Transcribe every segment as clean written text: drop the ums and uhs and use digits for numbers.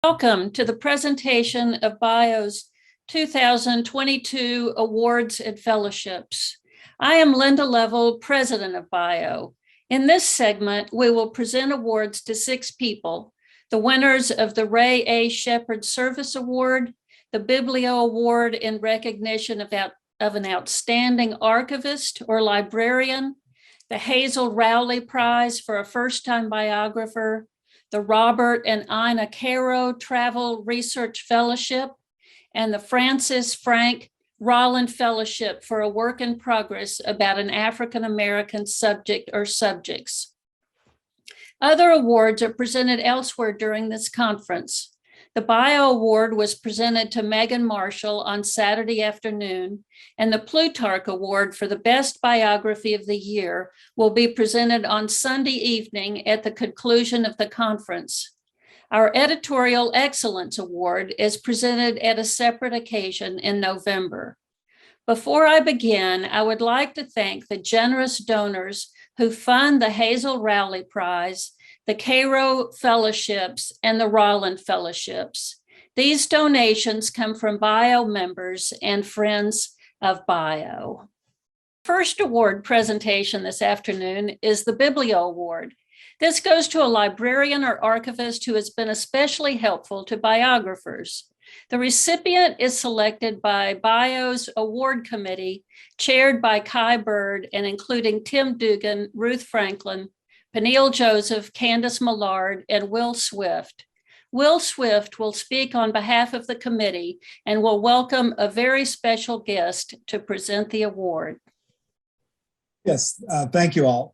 Welcome to the presentation of BIO's 2022 Awards and Fellowships. I am Linda Leavell, president of BIO. In this segment, we will present awards to 6 people, the winners of the Ray A. Shepard Service Award, the Biblio Award in recognition of an outstanding archivist or librarian, the Hazel Rowley Prize for a first-time biographer, the Robert and Ina Caro Travel Research Fellowship, and the Francis Frank Rolland Fellowship for a work in progress about an African-American subject or subjects. Other awards are presented elsewhere during this conference. The BIO Award was presented to Megan Marshall on Saturday afternoon, and the Plutarch Award for the Best Biography of the Year will be presented on Sunday evening at the conclusion of the conference. Our Editorial Excellence Award is presented at a separate occasion in November. Before I begin, I would like to thank the generous donors who fund the Hazel Rowley Prize, the Caro Fellowships, and the Rolland Fellowships. These donations come from BIO members and friends of BIO. First award presentation this afternoon is the Biblio Award. This goes to a librarian or archivist who has been especially helpful to biographers. The recipient is selected by BIO's award committee, chaired by Kai Bird and including Tim Dugan, Ruth Franklin, Peniel Joseph, Candace Millard, and Will Swift. Will Swift will speak on behalf of the committee and will welcome a very special guest to present the award. Yes, thank you all.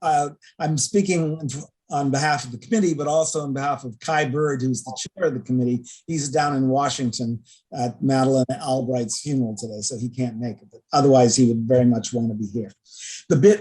I'm speaking on behalf of the committee, but also on behalf of Kai Bird, who's the chair of the committee. He's down in Washington at Madeleine Albright's funeral today, so he can't make it. But otherwise, he would very much want to be here.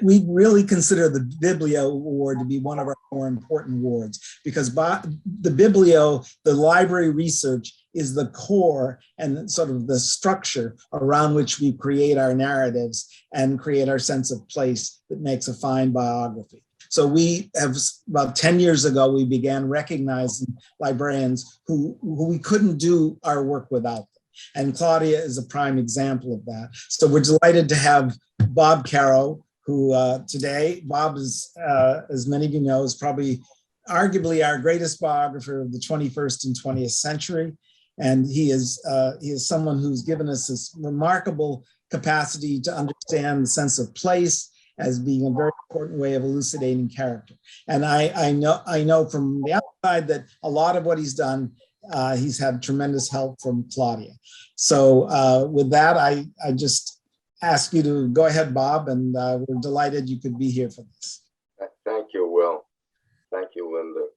We really consider the Biblio Award to be one of our more important awards because the Biblio, the library research, is the core and sort of the structure around which we create our narratives and create our sense of place that makes a fine biography. So we have, about 10 years ago, we began recognizing librarians who we couldn't do our work without them. And Claudia is a prime example of that. So we're delighted to have Bob Caro, who today, Bob is, as many of you know, is probably arguably our greatest biographer of the 21st and 20th century. And he is someone who's given us this remarkable capacity to understand the sense of place as being a very important way of elucidating character. And I know from the outside that a lot of what he's done, he's had tremendous help from Claudia. So with that, I just ask you to go ahead, Bob, and we're delighted you could be here for this. Thank you, Will. Thank you, Linda.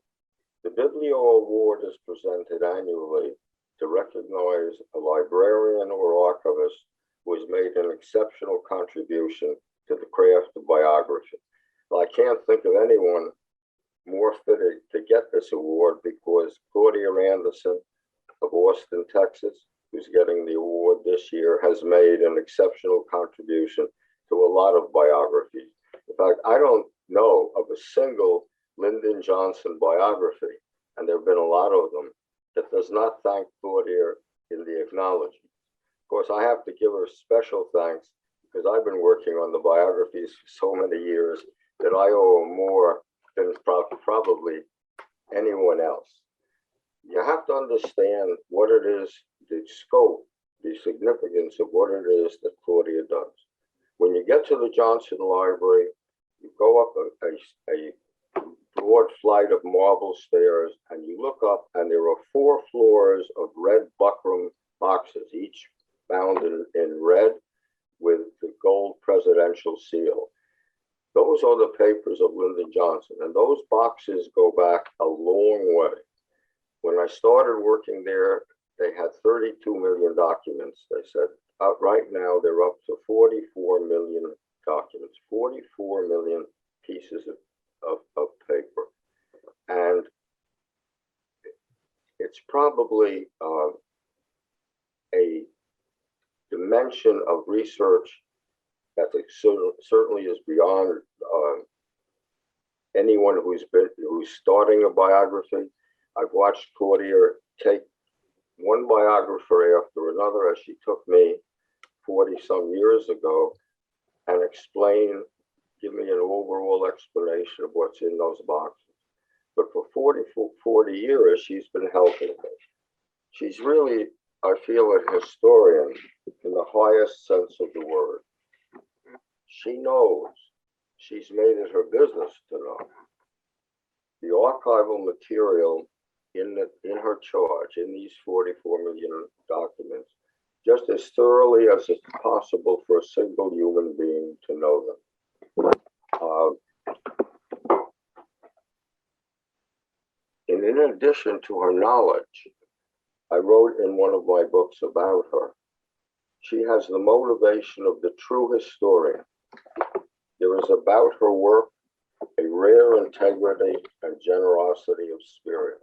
The Biblio Award is presented annually to recognize a librarian or archivist who has made an exceptional contribution to the craft of biography. Well, I can't think of anyone more fitted to get this award because Claudia Anderson of Austin, Texas, who's getting the award this year, has made an exceptional contribution to a lot of biographies. In fact, I don't know of a single Lyndon Johnson biography, and there have been a lot of them, that does not thank Claudia in the acknowledgement. Of course, I have to give her special thanks because I've been working on the biographies for so many years that I owe her more than probably anyone else. You have to understand what it is, the scope, the significance of what it is that Claudia does. When you get to the Johnson Library, you go up a broad flight of marble stairs and you look up and there are 4 floors of red buckram boxes, each bound in red with the gold presidential seal. Those are the papers of Lyndon Johnson, and those boxes go back a long way. When I started working there, they had 32 million documents. They said, right now they're up to 44 million documents, 44 million pieces of paper. And it's probably a dimension of research that certainly is beyond anyone who's starting a biography. I've watched Claudia take one biographer after another, as she took me 40 some years ago, and give me an overall explanation of what's in those boxes. But for 40 years, she's been helping me. She's really, I feel, a historian in the highest sense of the word. She knows. She's made it her business to know. The archival material in her charge, in these 44 million documents, just as thoroughly as it's possible for a single human being to know them. And in addition to her knowledge, I wrote in one of my books about her, she has the motivation of the true historian. There is about her work a rare integrity and generosity of spirit.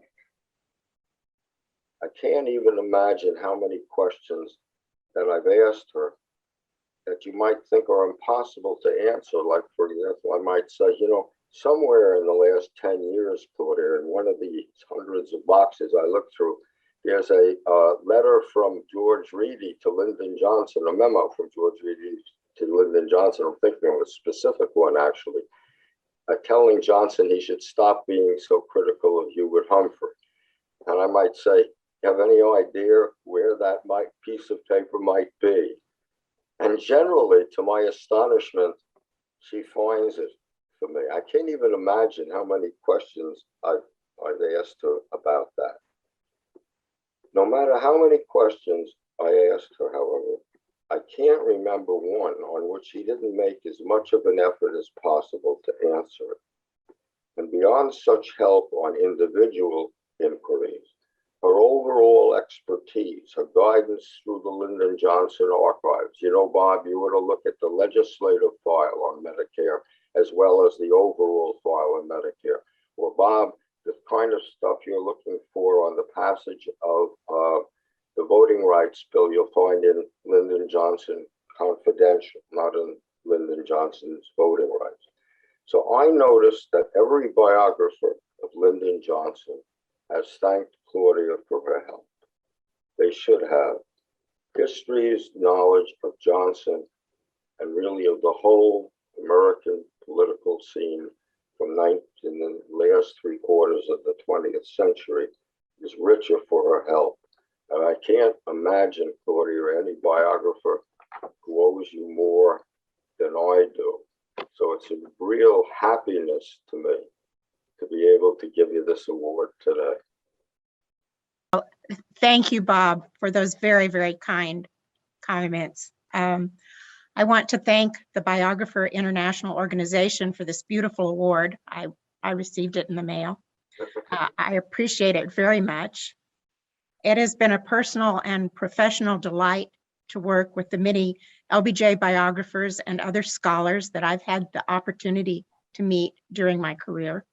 I can't even imagine how many questions that I've asked her that you might think are impossible to answer. Like, for example, I might say, somewhere in the last 10 years, Claudia, in one of the hundreds of boxes I looked through, there's a letter from George Reedy to Lyndon Johnson, a memo from George Reedy to Lyndon Johnson. I'm thinking of a specific one, actually, telling Johnson he should stop being so critical of Hubert Humphrey. And I might say, you have any idea where that piece of paper might be? And generally, to my astonishment, she finds it for me. I can't even imagine how many questions I've asked her about that. No matter how many questions I asked her, however, I can't remember one on which she didn't make as much of an effort as possible to answer it. And beyond such help on individual inquiries, her overall expertise, her guidance through the Lyndon Johnson archives. Bob, you were to look at the legislative file on Medicare as well as the overall file on Medicare. Well, Bob, the kind of stuff you're looking for on the passage of the voting rights bill, you'll find in Lyndon Johnson Confidential, not in Lyndon Johnson's voting rights. So I noticed that every biographer of Lyndon Johnson has thanked Claudia for her help. They should have. History's knowledge of Johnson and really of the whole American political scene in the last 3/4 of the 20th century is richer for her help. And I can't imagine, Claudia, or any biographer who owes you more than I do. So it's a real happiness to me to be able to give you this award today. Thank you, Bob, for those very, very kind comments. I want to thank the Biographer International Organization for this beautiful award. I received it in the mail. I appreciate it very much. It has been a personal and professional delight to work with the many LBJ biographers and other scholars that I've had the opportunity to meet during my career.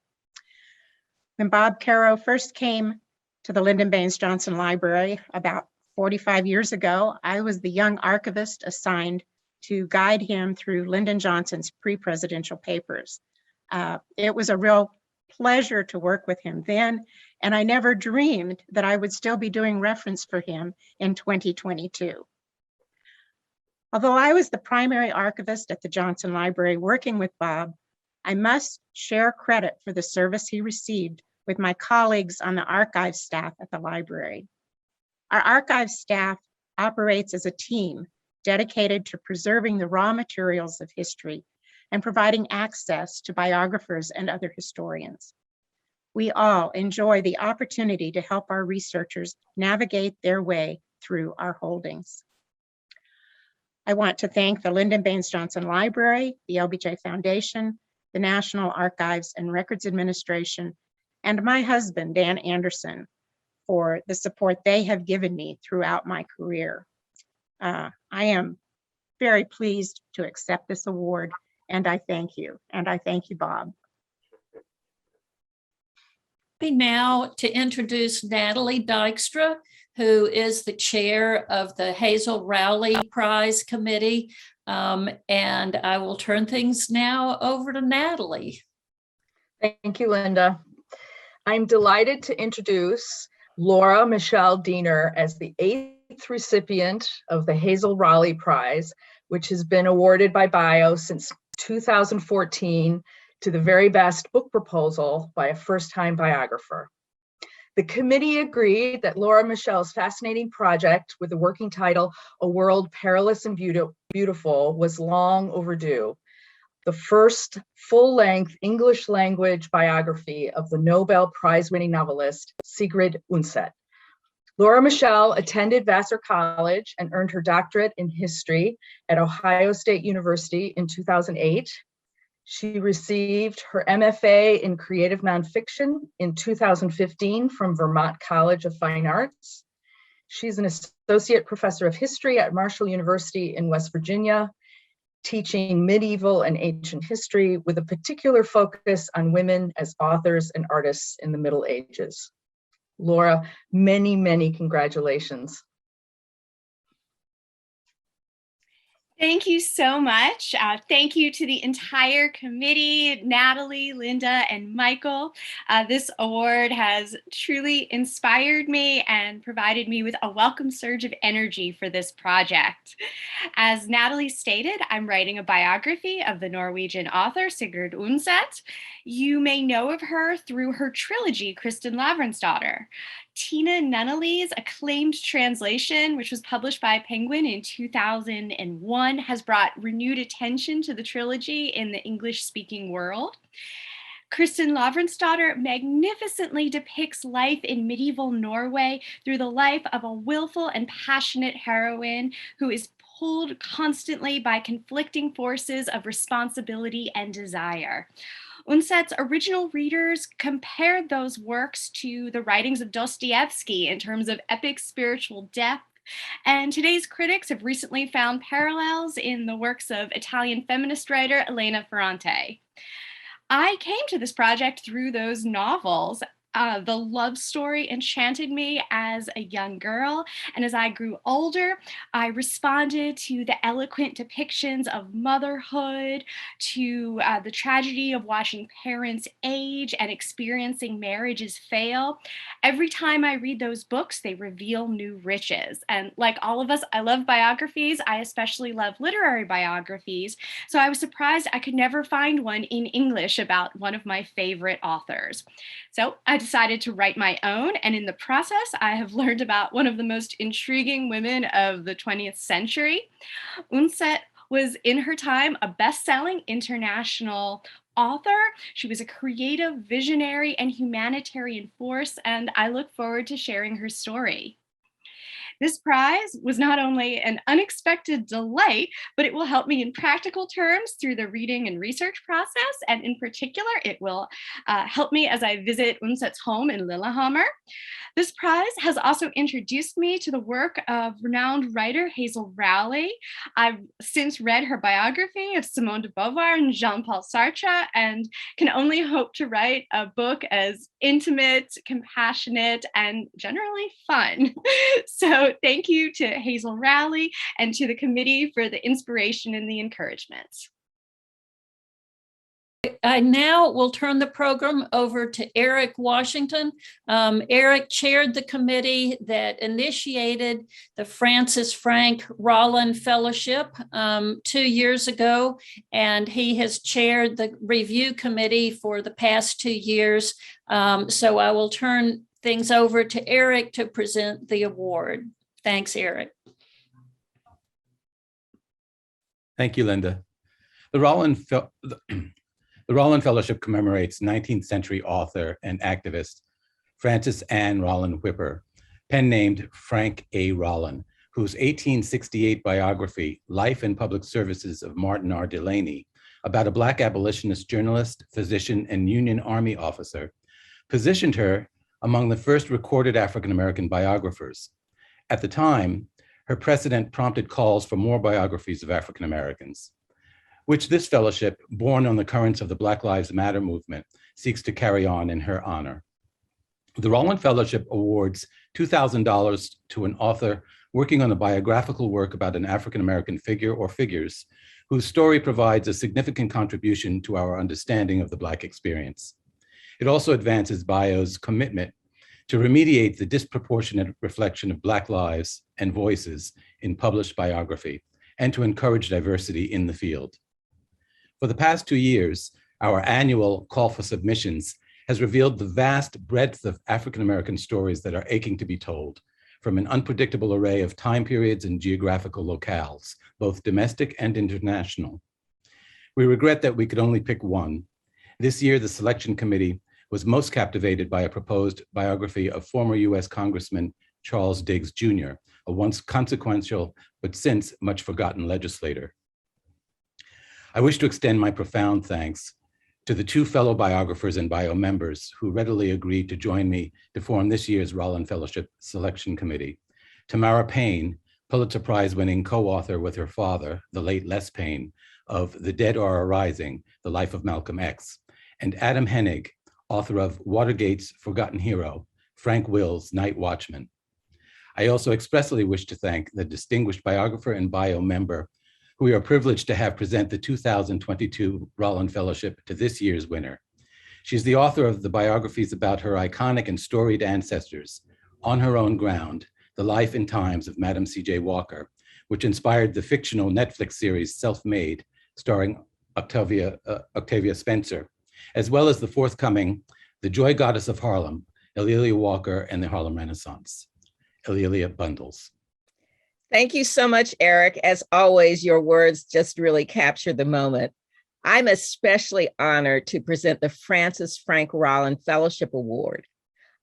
When Bob Caro first came to the Lyndon Baines Johnson Library about 45 years ago, I was the young archivist assigned to guide him through Lyndon Johnson's pre-presidential papers. It was a real pleasure to work with him then, and I never dreamed that I would still be doing reference for him in 2022. Although I was the primary archivist at the Johnson Library working with Bob, I must share credit for the service he received with my colleagues on the archive staff at the library. Our archive staff operates as a team dedicated to preserving the raw materials of history and providing access to biographers and other historians. We all enjoy the opportunity to help our researchers navigate their way through our holdings. I want to thank the Lyndon Baines Johnson Library, the LBJ Foundation, the National Archives and Records Administration, and my husband, Dan Anderson, for the support they have given me throughout my career. I am very pleased to accept this award, and I thank you. And I thank you, Bob. Now to introduce Natalie Dykstra, who is the chair of the Hazel Rowley Prize Committee. And I will turn things now over to Natalie. Thank you, Linda. I'm delighted to introduce Laura Michele Diener as the 8th recipient of the Hazel Raleigh Prize, which has been awarded by Bio since 2014 to the very best book proposal by a first-time biographer. The committee agreed that Laura Michele's fascinating project with the working title, A World Perilous and Beautiful, was long overdue. The first full-length English language biography of the Nobel Prize-winning novelist Sigrid Undset. Laura Michele attended Vassar College and earned her doctorate in history at Ohio State University in 2008. She received her MFA in creative nonfiction in 2015 from Vermont College of Fine Arts. She's an associate professor of history at Marshall University in West Virginia, teaching medieval and ancient history with a particular focus on women as authors and artists in the Middle Ages. Laura, many, many congratulations. Thank you so much. Thank you to the entire committee, Natalie, Linda, and Michael. This award has truly inspired me and provided me with a welcome surge of energy for this project. As Natalie stated, I'm writing a biography of the Norwegian author Sigrid Undset. You may know of her through her trilogy, Kristin Lavransdatter. Tina Nunnally's acclaimed translation, which was published by Penguin in 2001, has brought renewed attention to the trilogy in the English-speaking world. Kristin Lavransdatter magnificently depicts life in medieval Norway through the life of a willful and passionate heroine who is pulled constantly by conflicting forces of responsibility and desire. Undset's original readers compared those works to the writings of Dostoevsky in terms of epic spiritual depth, and today's critics have recently found parallels in the works of Italian feminist writer Elena Ferrante. I came to this project through those novels. The love story enchanted me as a young girl, and as I grew older, I responded to the eloquent depictions of motherhood, to the tragedy of watching parents age and experiencing marriages fail. Every time I read those books, they reveal new riches. And like all of us, I love biographies. I especially love literary biographies. So I was surprised I could never find one in English about one of my favorite authors. So I decided to write my own, and in the process, I have learned about one of the most intriguing women of the 20th century. Undset was in her time a best-selling international author. She was a creative, visionary, and humanitarian force, and I look forward to sharing her story. This prize was not only an unexpected delight, but it will help me in practical terms through the reading and research process. And in particular, it will help me as I visit Undset's home in Lillehammer. This prize has also introduced me to the work of renowned writer Hazel Raleigh. I've since read her biography of Simone de Beauvoir and Jean-Paul Sartre, and can only hope to write a book as intimate, compassionate, and generally fun. So thank you to Hazel Raleigh and to the committee for the inspiration and the encouragement. I now will turn the program over to Eric Washington. Eric chaired the committee that initiated the Francis Frank Rollin Fellowship 2 years ago, and he has chaired the review committee for the past 2 years. So I will turn things over to Eric to present the award. Thanks, Eric. Thank you, Linda. The Rollin Fellowship commemorates 19th century author and activist Frances Ann Rollin Whipper, pen-named Frank A. Rollin, whose 1868 biography, Life and Public Services of Martin R. Delaney, about a Black abolitionist journalist, physician, and Union Army officer, positioned her among the first recorded African-American biographers. At the time, her precedent prompted calls for more biographies of African-Americans, which this fellowship, born on the currents of the Black Lives Matter movement, seeks to carry on in her honor. The Rollin Fellowship awards $2,000 to an author working on a biographical work about an African-American figure or figures whose story provides a significant contribution to our understanding of the Black experience. It also advances BIO's commitment to remediate the disproportionate reflection of Black lives and voices in published biography, and to encourage diversity in the field. For the past 2 years, our annual call for submissions has revealed the vast breadth of African-American stories that are aching to be told, from an unpredictable array of time periods and geographical locales, both domestic and international. We regret that we could only pick one. This year, the selection committee was most captivated by a proposed biography of former US Congressman Charles Diggs Jr., a once consequential but since much forgotten legislator. I wish to extend my profound thanks to the 2 fellow biographers and bio members who readily agreed to join me to form this year's Rollin Fellowship Selection Committee. Tamara Payne, Pulitzer Prize-winning co-author with her father, the late Les Payne, of The Dead Are Arising, The Life of Malcolm X, and Adam Hennig, author of Watergate's Forgotten Hero, Frank Will's Night Watchman. I also expressly wish to thank the distinguished biographer and bio member who we are privileged to have present the 2022 Rollin Fellowship to this year's winner. She's the author of the biographies about her iconic and storied ancestors, On Her Own Ground, The Life and Times of Madam C.J. Walker, which inspired the fictional Netflix series Self-Made, starring Octavia Spencer, as well as the forthcoming The Joy Goddess of Harlem, A'Lelia Walker and the Harlem Renaissance. A'Lelia Bundles. Thank you so much, Eric. As always, your words just really capture the moment. I'm especially honored to present the Francis Frank Rollin Fellowship Award.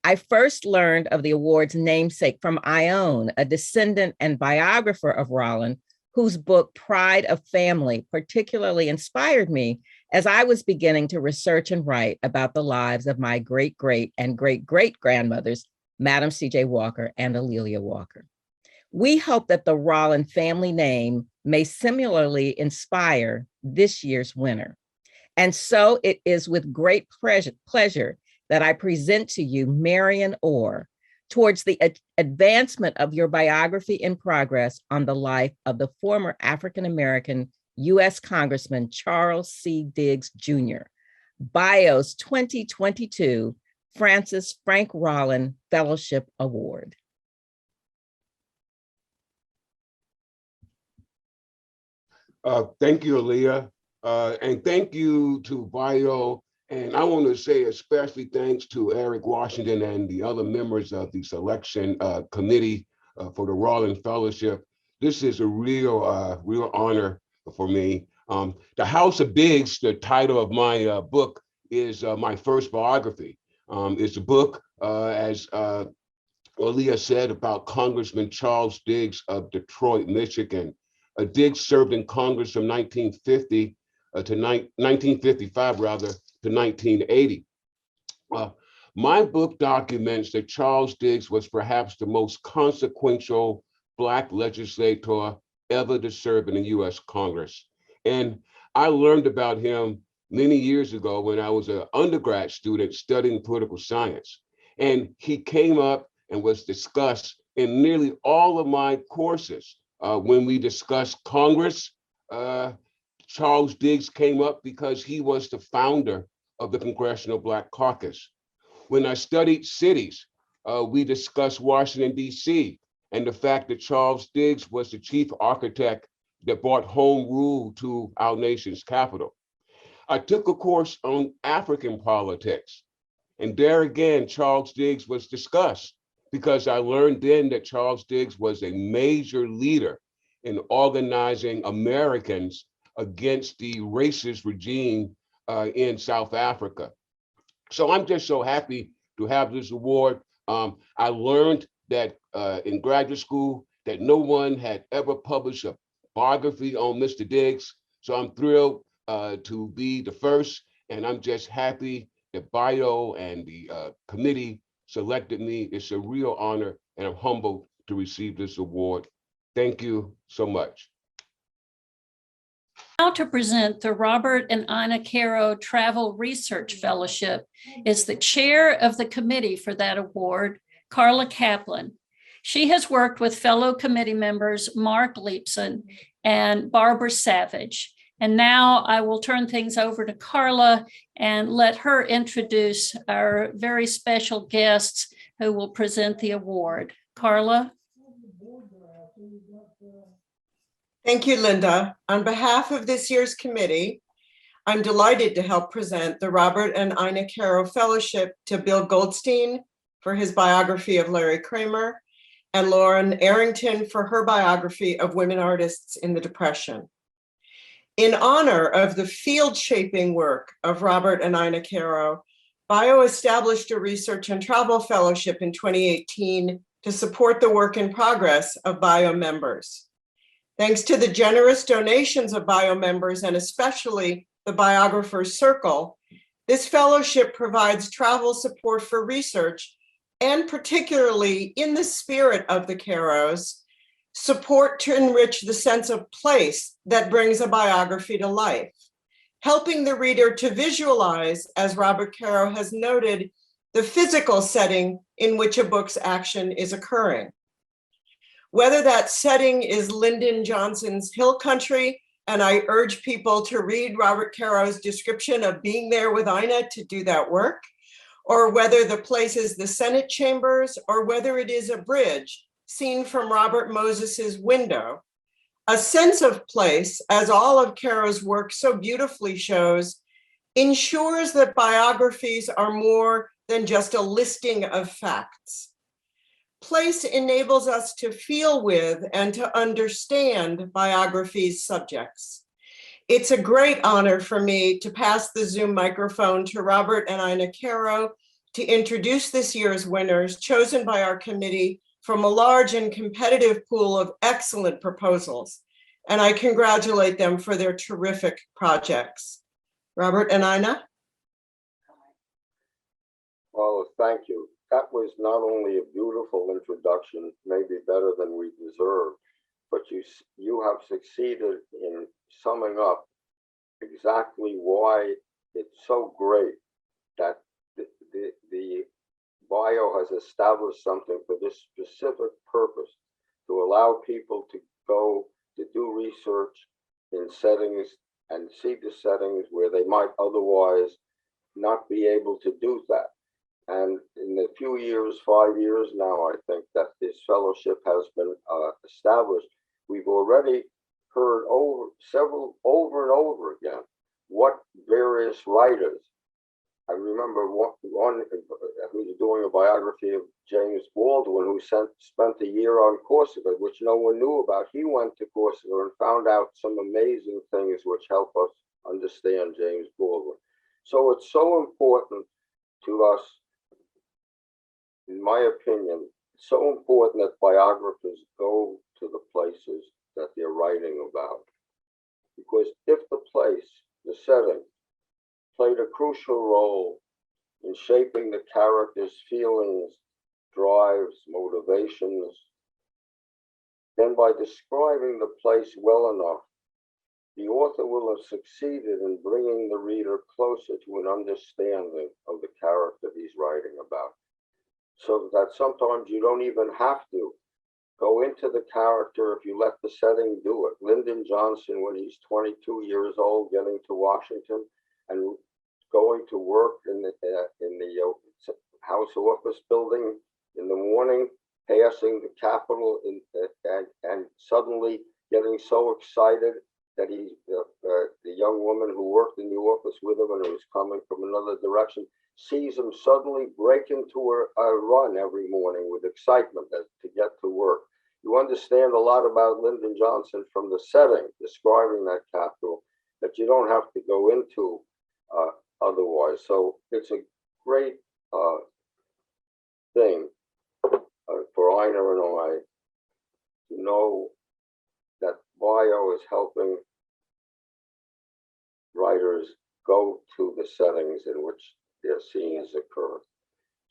I first learned of the award's namesake from Ione, a descendant and biographer of Rollin, whose book Pride of Family particularly inspired me as I was beginning to research and write about the lives of my great-great and great-great-grandmothers, Madam C.J. Walker and A'Lelia Walker. We hope that the Rollin family name may similarly inspire this year's winner. And so it is with great pleasure that I present to you Marion Orr towards the advancement of your biography in progress on the life of the former African-American U.S. Congressman Charles C. Diggs Jr., BIO's 2022 Francis Frank Rollin Fellowship Award. Thank you, Aaliyah, and thank you to BIO. And I want to say especially thanks to Eric Washington and the other members of the selection committee for the Rollin Fellowship. This is a real honor for me. The House of Diggs, the title of my book, is my first biography. It's a book, as Aaliyah said, about Congressman Charles Diggs of Detroit, Michigan. Diggs served in Congress from 1950 to 1955, rather, to 1980. My book documents that Charles Diggs was perhaps the most consequential Black legislator ever to serve in the US Congress. And I learned about him many years ago when I was an undergrad student studying political science. And he came up and was discussed in nearly all of my courses. When we discussed Congress, Charles Diggs came up because he was the founder of the Congressional Black Caucus. When I studied cities, we discussed Washington, D.C., and the fact that Charles Diggs was the chief architect that brought home rule to our nation's capital. I took a course on African politics, and there again, Charles Diggs was discussed because I learned then that Charles Diggs was a major leader in organizing Americans against the racist regime in South Africa. So I'm just so happy to have this award. I learned that in graduate school that no one had ever published a biography on Mr. Diggs. So I'm thrilled to be the first, and I'm just happy that BIO and the committee selected me. It's a real honor, and I'm humbled to receive this award. Thank you so much. Now to present the Robert and Ina Caro Travel Research Fellowship is the chair of the committee for that award, Carla Kaplan. She has worked with fellow committee members Mark Leipson and Barbara Savage. And now I will turn things over to Carla and let her introduce our very special guests who will present the award. Carla? Thank you, Linda. On behalf of this year's committee, I'm delighted to help present the Robert and Ina Caro Fellowship to Bill Goldstein for his biography of Larry Kramer and Lauren Arrington for her biography of women artists in the Depression. In honor of the field-shaping work of Robert and Ina Caro, BIO established a research and travel fellowship in 2018 to support the work in progress of BIO members. Thanks to the generous donations of BIO members and especially the Biographers Circle, this fellowship provides travel support for research and particularly in the spirit of the Caros, support to enrich the sense of place that brings a biography to life, helping the reader to visualize, as Robert Caro has noted, the physical setting in which a book's action is occurring. Whether that setting is Lyndon Johnson's Hill Country, and I urge people to read Robert Caro's description of being there with Ina to do that work, or whether the place is the Senate chambers, or whether it is a bridge seen from Robert Moses's window, a sense of place, as all of Caro's work so beautifully shows, ensures that biographies are more than just a listing of facts. Place enables us to feel with and to understand biographies' subjects. It's a great honor for me to pass the Zoom microphone to Robert and Ina Caro to introduce this year's winners, chosen by our committee from a large and competitive pool of excellent proposals. And I congratulate them for their terrific projects. Robert and Ina. Well, thank you. That was not only a beautiful introduction, maybe better than we deserve, but you have succeeded in summing up exactly why it's so great that the bio has established something for this specific purpose, to allow people to go to do research in settings and see the settings where they might otherwise not be able to do that. And in the few years, 5 years now, I think that this fellowship has been established. We've already heard over and over again what various writers. I remember one who was doing a biography of James Baldwin, who spent a year on Corsica, which no one knew about. He went to Corsica and found out some amazing things which help us understand James Baldwin. So it's so important to us, in my opinion, so important that biographers go to the places that they're writing about. Because if the place, the setting, played a crucial role in shaping the character's feelings, drives, motivations, then by describing the place well enough, the author will have succeeded in bringing the reader closer to an understanding of the character he's writing about. So that sometimes you don't even have to go into the character if you let the setting do it. Lyndon Johnson, when he's 22 years old, getting to Washington and going to work in the House Office building in the morning, passing the Capitol, and suddenly getting so excited that the young woman who worked in the office with him and who was coming from another direction sees him suddenly break into a run every morning with excitement to get to work. You understand a lot about Lyndon Johnson from the setting, describing that Capitol, that you don't have to go into otherwise. So it's a great thing for Ina and I to know that bio is helping writers go to the settings in which their scenes occur.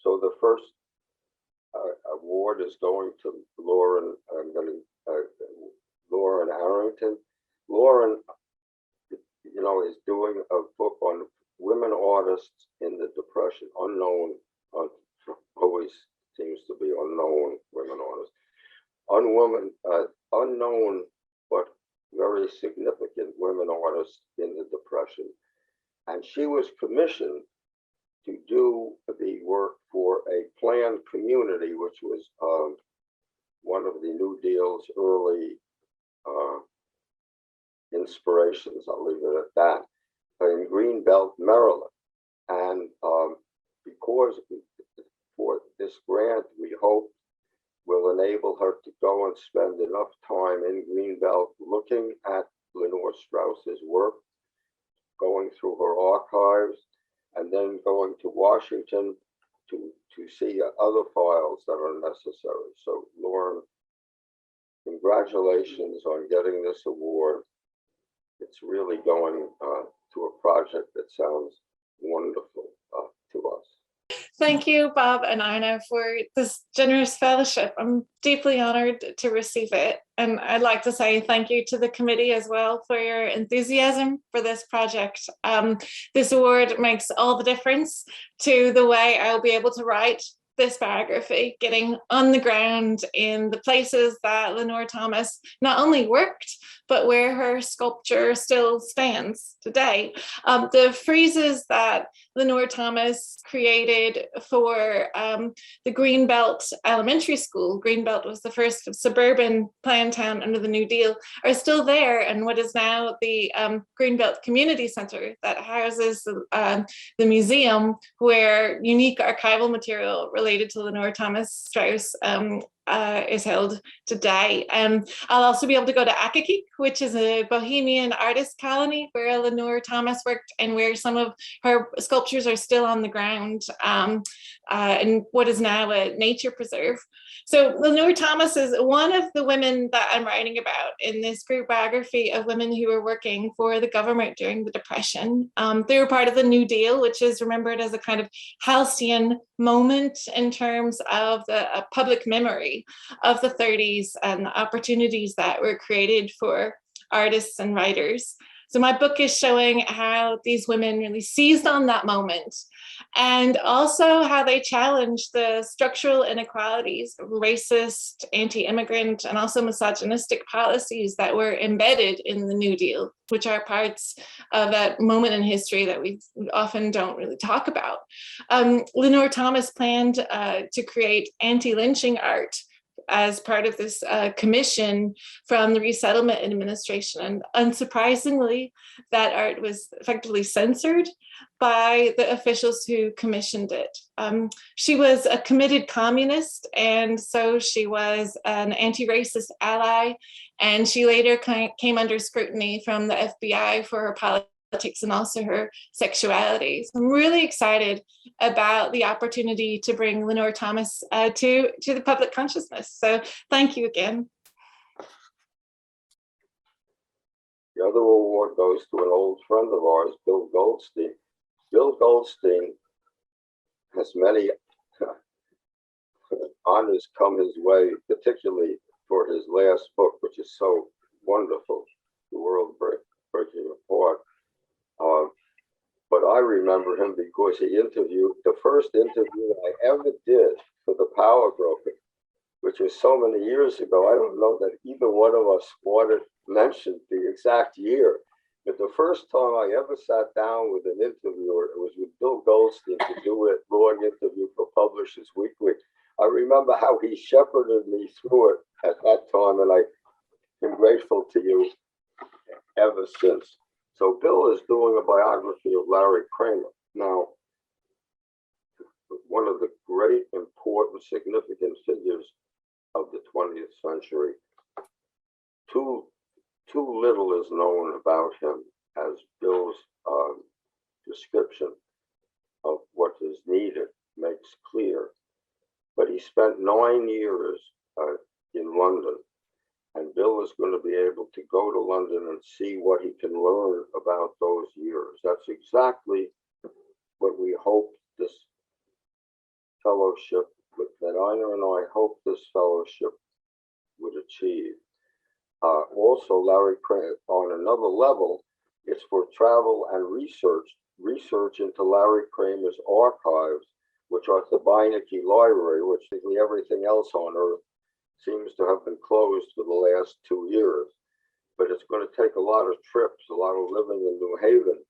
So the first award is going to Lauren Arrington. Lauren, is doing a book on women artists in the Depression, always seems to be unknown women artists, unknown but very significant women artists in the Depression. And she was commissioned to do the work for a planned community, which was one of the New Deal's early inspirations, I'll leave it at that, in Greenbelt, Maryland. And because for this grant, we hope will enable her to go and spend enough time in Greenbelt looking at Lenore Strauss's work, going through her archives, and then going to Washington to see other files that are necessary. So Lauren, congratulations on getting this award. It's really going to a project that sounds wonderful to us. Thank you, Bob and Ina, for this generous fellowship. I'm deeply honored to receive it. And I'd like to say thank you to the committee as well for your enthusiasm for this project. This award makes all the difference to the way I'll be able to write this biography, getting on the ground in the places that Lenore Thomas not only worked, but where her sculpture still stands today. The friezes that Lenore Thomas created for the Greenbelt Elementary School, Greenbelt was the first suburban planned town under the New Deal, are still there, and what is now the Greenbelt Community Center that houses the museum, where unique archival material related to Lenore Thomas Strauss is held today. I'll also be able to go to Akakik, which is a Bohemian artist colony where Lenore Thomas worked and where some of her sculptures are still on the ground in what is now a nature preserve. So Lenore Thomas is one of the women that I'm writing about in this group biography of women who were working for the government during the Depression. They were part of the New Deal, which is remembered as a kind of halcyon moment in terms of the public memory of the 30s and the opportunities that were created for artists and writers. So my book is showing how these women really seized on that moment, and also how they challenged the structural inequalities, racist, anti-immigrant, and also misogynistic policies that were embedded in the New Deal, which are parts of that moment in history that we often don't really talk about. Lenore Thomas planned to create anti-lynching art as part of this commission from the Resettlement Administration. And unsurprisingly, that art was effectively censored by the officials who commissioned it. She was a committed communist, and so she was an anti-racist ally, and she later came under scrutiny from the FBI for her politics and also her sexuality. So I'm really excited about the opportunity to bring Lenore Thomas to the public consciousness. So thank you again. The other award goes to an old friend of ours, Bill Goldstein. Bill Goldstein has many honors come his way, particularly for his last book, which is so wonderful, The World Breaking Apart. But I remember him because he interviewed, the first interview I ever did for the Power Broker, which was so many years ago. I don't know that either one of us mentioned the exact year, but the first time I ever sat down with an interviewer, it was with Bill Goldstein to do a long interview for Publishers Weekly. I remember how he shepherded me through it at that time, and I'm grateful to you ever since. So Bill is doing a biography of Larry Kramer. Now, one of the great, important, significant figures of the 20th century. Too little is known about him, as Bill's description of what is needed makes clear. But he spent 9 years in London. And Bill is going to be able to go to London and see what he can learn about those years. That's exactly what we hope this fellowship, that Ina and I hope this fellowship would achieve. Also, Larry Kramer, on another level, it's for travel and research into Larry Kramer's archives, which are at the Beinecke Library, which everything else on Earth seems to have been closed for the last 2 years. But it's going to take a lot of trips, a lot of living in New Haven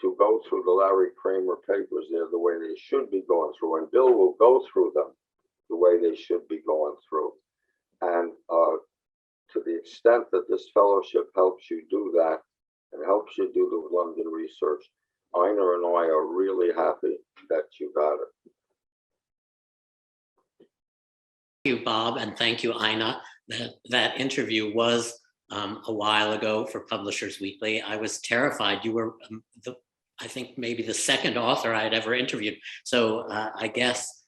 to go through the Larry Kramer papers there the way they should be going through, and Bill will go through them the way they should be going through. And to the extent that this fellowship helps you do that and helps you do the London research, Ina and I are really happy that you got it. Thank you, Bob, and thank you, Ina. That interview was a while ago for Publishers Weekly. I was terrified. You were, I think, maybe the second author I had ever interviewed. So I guess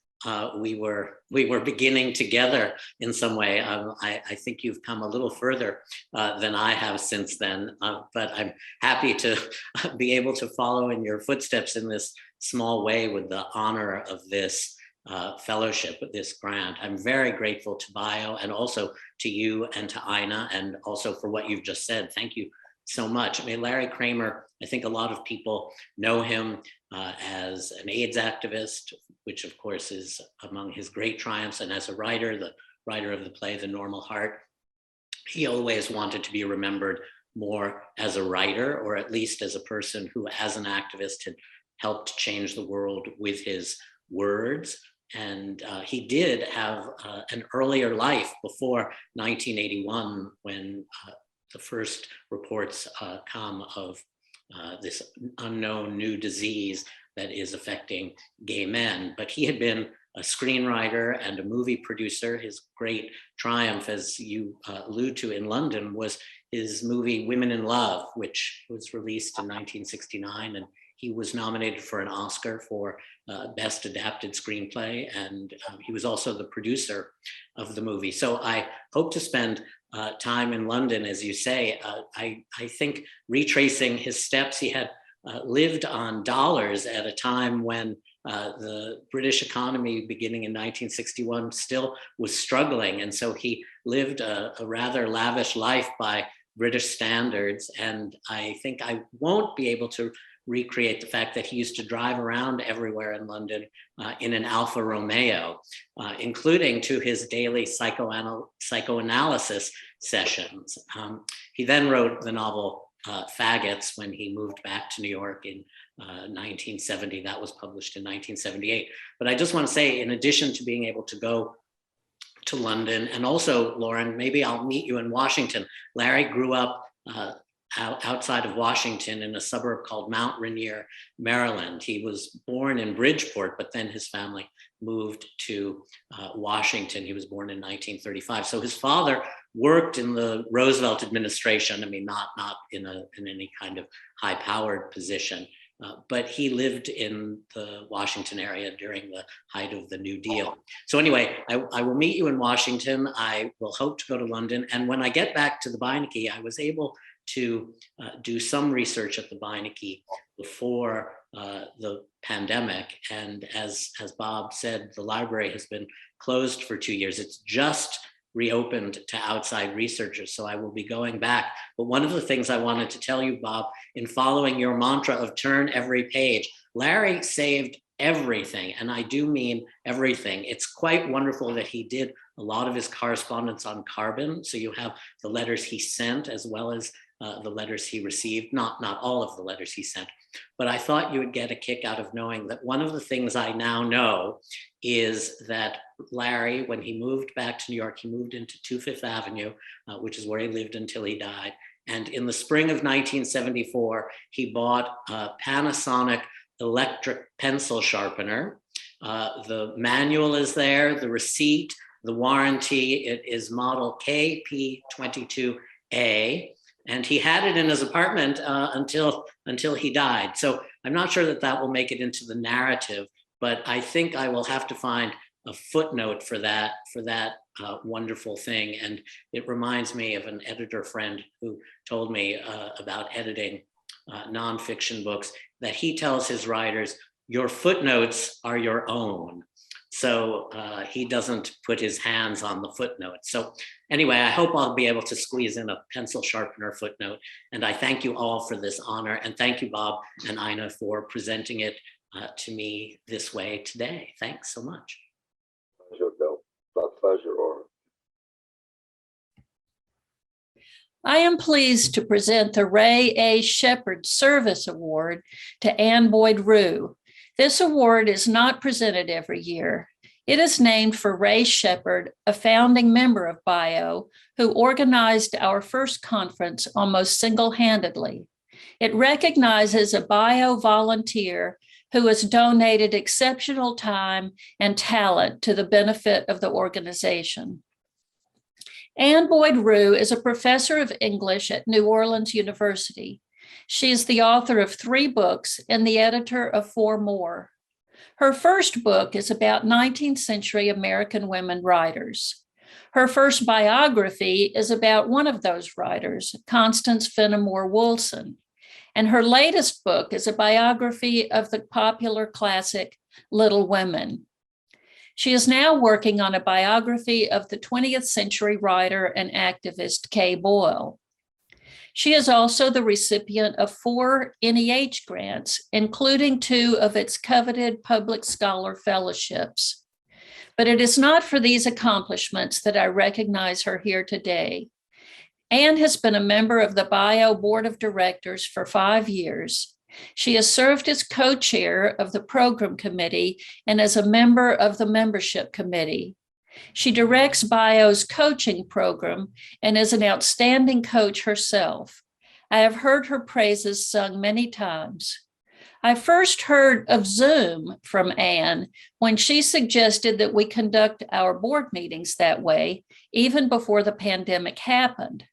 we were beginning together in some way. I think you've come a little further than I have since then, but I'm happy to be able to follow in your footsteps in this small way with the honor of this fellowship, this grant. I'm very grateful to BIO and also to you and to Ina, and also for what you've just said. Thank you so much. I mean, Larry Kramer, I think a lot of people know him as an AIDS activist, which of course is among his great triumphs, and as a writer, the writer of the play, The Normal Heart. He always wanted to be remembered more as a writer, or at least as a person who, as an activist, had helped change the world with his words. And he did have an earlier life before 1981, when the first reports come of this unknown new disease that is affecting gay men. But he had been a screenwriter and a movie producer. His great triumph, as you allude to, in London was his movie Women in Love, which was released in 1969, and he was nominated for an Oscar for Best Adapted Screenplay, and he was also the producer of the movie. So I hope to spend time in London, as you say. I think retracing his steps, he had lived on dollars at a time when the British economy, beginning in 1961, still was struggling. And so he lived a rather lavish life by British standards. And I think I won't be able to recreate the fact that he used to drive around everywhere in London in an Alfa Romeo, including to his daily psychoanalysis sessions. He then wrote the novel Faggots when he moved back to New York in 1970. That was published in 1978. But I just want to say, in addition to being able to go to London, and also, Lauren, maybe I'll meet you in Washington. Larry grew up outside of Washington in a suburb called Mount Rainier, Maryland. He was born in Bridgeport, but then his family moved to Washington. He was born in 1935. So his father worked in the Roosevelt administration. I mean, not in any kind of high-powered position, but he lived in the Washington area during the height of the New Deal. So anyway, I will meet you in Washington. I will hope to go to London. And when I get back to the Beinecke, I was able to do some research at the Beinecke before the pandemic. And as Bob said, the library has been closed for 2 years. It's just reopened to outside researchers, so I will be going back. But one of the things I wanted to tell you, Bob, in following your mantra of turn every page, Larry saved everything, and I do mean everything. It's quite wonderful that he did a lot of his correspondence on carbon, so you have the letters he sent as well as the letters he received, not all of the letters he sent. But I thought you would get a kick out of knowing that one of the things I now know is that Larry, when he moved back to New York, he moved into 2 Fifth Avenue, which is where he lived until he died. And in the spring of 1974, he bought a Panasonic electric pencil sharpener. The manual is there, the receipt, the warranty. It is model KP22A. And he had it in his apartment until he died. So I'm not sure that will make it into the narrative, but I think I will have to find a footnote for that wonderful thing. And it reminds me of an editor friend who told me about editing nonfiction books, that he tells his writers, your footnotes are your own. So he doesn't put his hands on the footnote. So anyway, I hope I'll be able to squeeze in a pencil sharpener footnote. And I thank you all for this honor. And thank you, Bob and Ina, for presenting it to me this way today. Thanks so much. Pleasure, Bill. My pleasure, Laura. I am pleased to present the Ray A. Shepard Service Award to Ann Boyd Rue. This award is not presented every year. It is named for Ray Shepard, a founding member of BIO, who organized our first conference almost single-handedly. It recognizes a BIO volunteer who has donated exceptional time and talent to the benefit of the organization. Ann Boyd Rue is a professor of English at New Orleans University. She is the author of 3 books and the editor of 4 more. Her first book is about 19th century American women writers. Her first biography is about one of those writers, Constance Fenimore Woolson. And her latest book is a biography of the popular classic Little Women. She is now working on a biography of the 20th century writer and activist Kay Boyle. She is also the recipient of 4 NEH grants, including 2 of its coveted public scholar fellowships. But it is not for these accomplishments that I recognize her here today. Ann has been a member of the BIO Board of Directors for 5 years. She has served as co-chair of the program committee and as a member of the membership committee. She directs BIO's coaching program and is an outstanding coach herself. I have heard her praises sung many times. I first heard of Zoom from Ann when she suggested that we conduct our board meetings that way, even before the pandemic happened.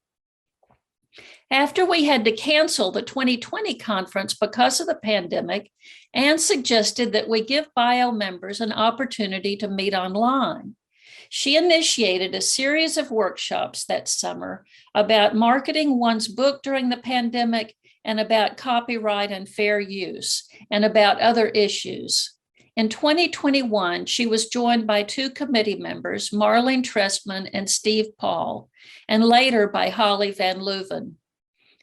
After we had to cancel the 2020 conference because of the pandemic, Ann suggested that we give BIO members an opportunity to meet online. She initiated a series of workshops that summer about marketing one's book during the pandemic and about copyright and fair use and about other issues. In 2021, she was joined by 2 committee members, Marlene Trestman and Steve Paul, and later by Holly Van Leuven.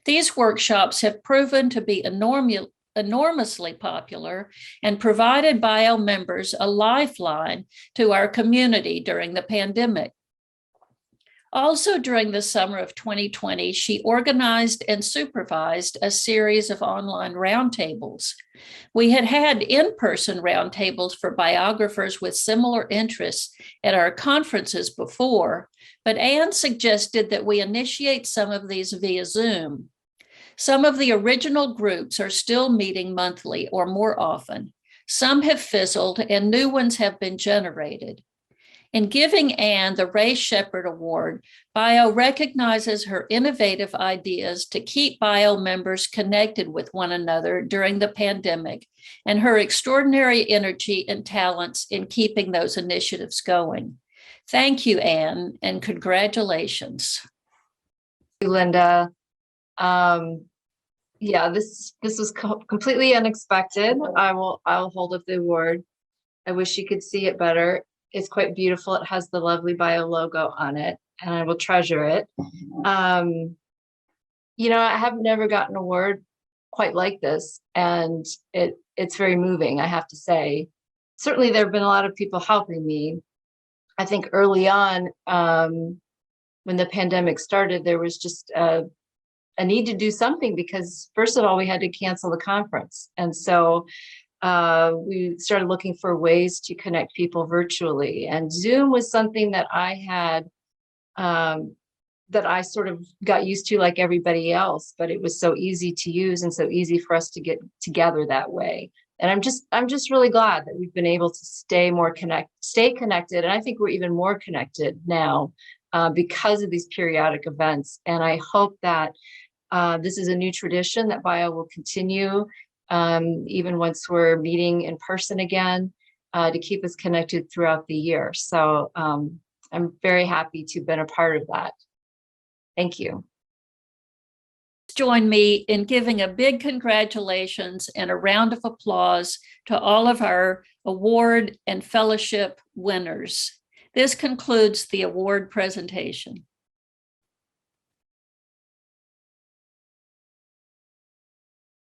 These workshops have proven to be enormously popular and provided BIO members a lifeline to our community during the pandemic. Also during the summer of 2020, she organized and supervised a series of online roundtables. We had had in-person roundtables for biographers with similar interests at our conferences before, but Ann suggested that we initiate some of these via Zoom. Some of the original groups are still meeting monthly or more often. Some have fizzled and new ones have been generated. In giving Ann the Ray Shepard Award, BIO recognizes her innovative ideas to keep BIO members connected with one another during the pandemic and her extraordinary energy and talents in keeping those initiatives going. Thank you, Ann, and congratulations. Thank you, Linda. Yeah, this was completely unexpected. I'll hold up the award. I wish you could see it better. It's quite beautiful. It has the lovely BIO logo on it, and I will treasure it. You know, I have never gotten an award quite like this, and it's very moving, I have to say. Certainly, there have been a lot of people helping me. I think early on, when the pandemic started, there was just a need to do something because, first of all, we had to cancel the conference. And so we started looking for ways to connect people virtually. And Zoom was something that I had, that I sort of got used to like everybody else, but it was so easy to use and so easy for us to get together that way. And I'm just really glad that we've been able to stay connected. And I think we're even more connected now because of these periodic events. And I hope that this is a new tradition that BIO will continue, even once we're meeting in person again, to keep us connected throughout the year. So I'm very happy to have been a part of that. Thank you. Join me in giving a big congratulations and a round of applause to all of our award and fellowship winners. This concludes the award presentation.